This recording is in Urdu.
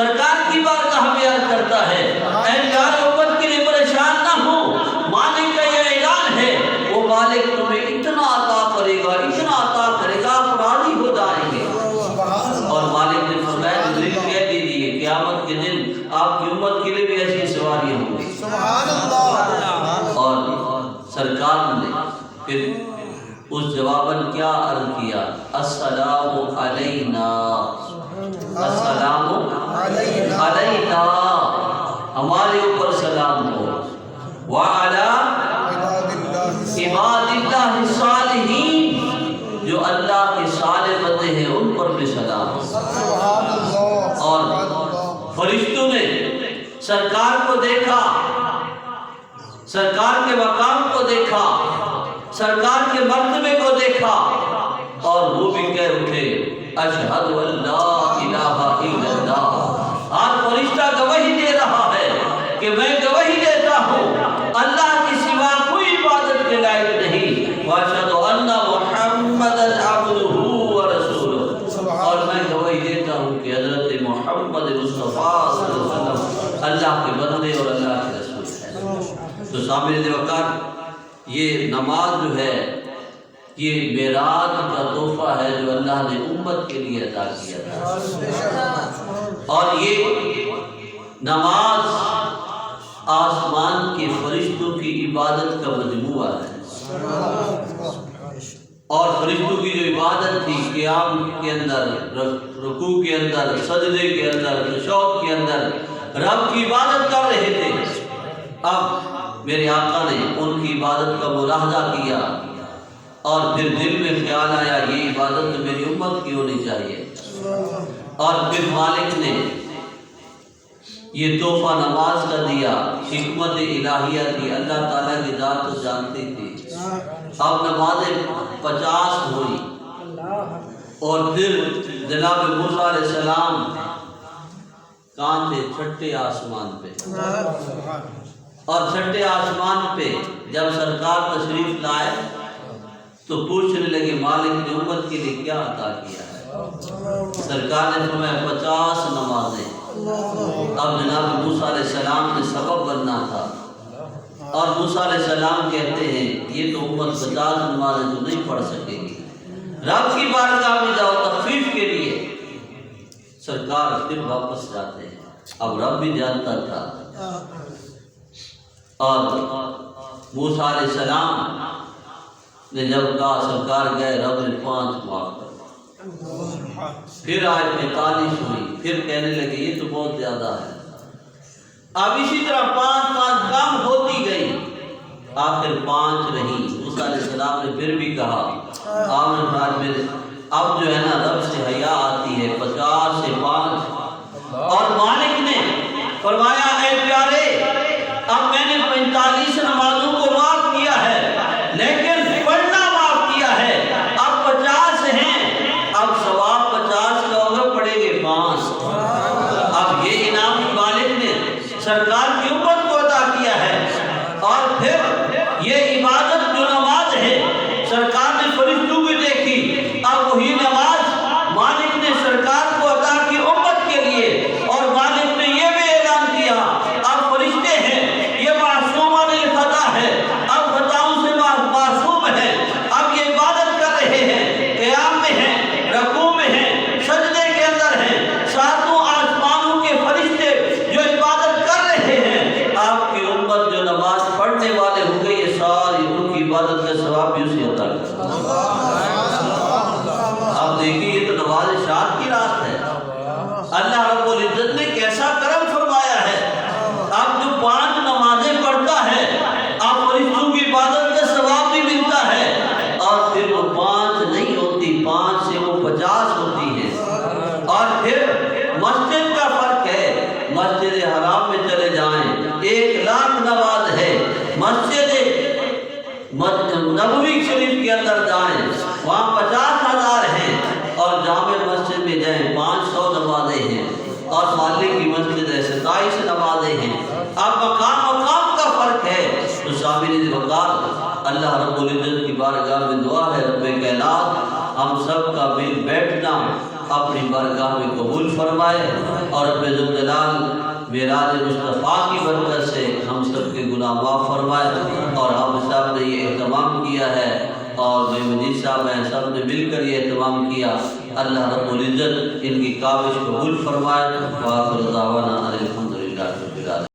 سرکار کی بارگاہ میں عرض کرتا ہے اے پیارے امت کے لیے پریشان نہ ہو، مالک کا یہ اعلان ہے وہ مالک تمہیں اتنا عطا کرے گا، اتنا عطا کرے گا، آپ راضی ہو جائیں گے۔ اور مالک نے فرمایا جبریل کہہ دیجیے قیامت کے دن آپ کی امت کے لیے بھی ایسی سواریاں ہوں گی۔ سبحان اللہ۔ اور سرکار نے پھر اس جواباً کیا عرض کیا، السلام علینا، السلام علینا، ہمارے اوپر سلام ہو، وعلی عباد اللہ الصالحین، جو اللہ کے صالح بندے ہیں ان پر بھی سلام ہو۔ اور فرشتوں نے سرکار کو دیکھا، سرکار کے مقام کو دیکھا، سرکار کے مرتبے کو دیکھا، اور وہ بھی کہہ اٹھے اشہد ان لا الہ الا اللہ۔ آج فرشتہ گواہی دے رہا ہے کہ میں گواہی دیتا ہوں اللہ کی سوا کوئی عبادت کے لائق نہیں، واشہد ان محمدا عبدہ ورسولہ، اور میں گواہی دیتا ہوں کہ حضرت محمد مصطفیٰ صلی اللہ علیہ وسلم اللہ کے بندے اور اللہ کے رسول ہیں۔ تو سامعین وقار، یہ نماز جو ہے یہ معراج کا تحفہ ہے جو اللہ نے امت کے لیے عطا کیا تھا، اور یہ نماز آسمان کے فرشتوں کی عبادت کا مجموعہ ہے۔ اور فرشتوں کی جو عبادت تھی قیام کے اندر، رکوع کے اندر، سجدے کے اندر، تشہد کے اندر رب کی عبادت کر رہے تھے، اب میرے آقا نے ان کی عبادت کا ملاحظہ کیا اور پھر دل میں خیال آیا یہ عبادت تو میری امت کی ہونی چاہیے، اور پھر مالک نے یہ تحفہ نماز کا دیا۔ حکمت الہیہ تھی، اللہ تعالیٰ کی ذات تو جانتی تھی۔ اب نمازیں 50 ہوئی، اور پھر جناب موسیٰ علیہ السلام کہاں تھے؟ چھٹے آسمان پہ، اور چھٹے آسمان پہ جب سرکار تشریف لائے تو پوچھنے لگے مالک نے امت کے لیے کیا عطا کیا ہے؟ سرکار نے فرمایا 50 نمازیں۔ اب جناب موسیٰ علیہ السلام نے سبب بننا تھا، اور موسیٰ علیہ السلام کہتے ہیں یہ تو امت 50 نمازیں تو نہیں پڑھ سکے گی، رب کی بارگاہ میں جاؤ تخفیف کے لیے۔ سرکار پھر واپس جاتے ہیں، اب رب بھی جانتا تھا، اور موسیٰ علیہ السلام نے جب کہا سرکار گئے، رب نے 5 معاف کر، پھر آج 45 ہوئی، پھر کہنے لگے یہ تو بہت زیادہ ہے، اب اسی طرح 5 کم ہوتی گئی، آخر 5 رہی۔ موسیٰ علیہ السلام نے پھر بھی کہا اب جو ہے نا رب سے حیا آتی ہے، 50 سے 5، اور مالک نے فرمایا اے پیارے اب میں نے 45 نمازوں کو معاف کیا ہے، لیکن پڑھنا معاف کیا ہے، اب 50 ہیں، اب ثواب 50 کا ہوگا، پڑھیں گے 5۔ اب یہ انعام مالک نے سرکار کی امت کو عطا کیا ہے، اور پھر یہ عبادت جو نماز ہے سرکار نے فرشتوں بھی دیکھی، اب وہی نماز مالک نے سرکار کو عطا کی امت کے لیے، اور مالک نے یہ بھی اعلان کیا اب فرشتے ہیں یہ معصومان الخطا ہے، اب خطاؤں سے معصوم ہے، اب یہ عبادت کر رہے ہیں، قیام میں ہیں، رکوع میں ہیں، سجدے کے اندر ہیں، ساتوں آسمانوں کے فرشتے جو عبادت کر رہے ہیں، آپ کی امت جو نماز پڑھنے والے ہوں گے یہ ساری ان کی عبادت کا ثواب بھی اسے عطا کرتا ہے۔ اب دیکھیے یہ تو نماز شاد کی رات ہے، اللہ رب العزت نے کیسا کرم فرمایا ہے۔ اب جو 5 نمازیں پڑھتا ہے اب فرشتوں کی عبادت کا ثواب بھی ملتا ہے، اور پھر وہ 5 نہیں ہوتی، 5 سے وہ 50 ہوتی ہے۔ اور پھر مسجد کا فرق ہے، مسجد حرام میں چلے جائیں 1 لاکھ نماز ہے، مسجد نبوی شریف کے اندر جائیں وہاں 50,000 ہیں، اور جامع مسجد میں جائیں 500 نمازیں ہیں، اور محلے کی مسجد ہے 27 نمازیں ہیں۔ اب مقام کا فرق ہے۔ تو سامعین وقار، اللہ رب العزت کی بارگاہ میں دعا ہے رب کائنات ہم سب کا مل بیٹھنا اپنی بارگاہ میں قبول فرمائے اور رب ذوالجلال معراج مصطفیٰ کی برکت سے ہم سب کے گناہ معاف فرمائے اور ہم سب نے یہ اہتمام کیا ہے اور بھائی مجید صاحب ہیں سب نے مل کر یہ اہتمام کیا اللہ رب العزت ان کی کاوش قبول فرمائے وآخر دعوانا الحمد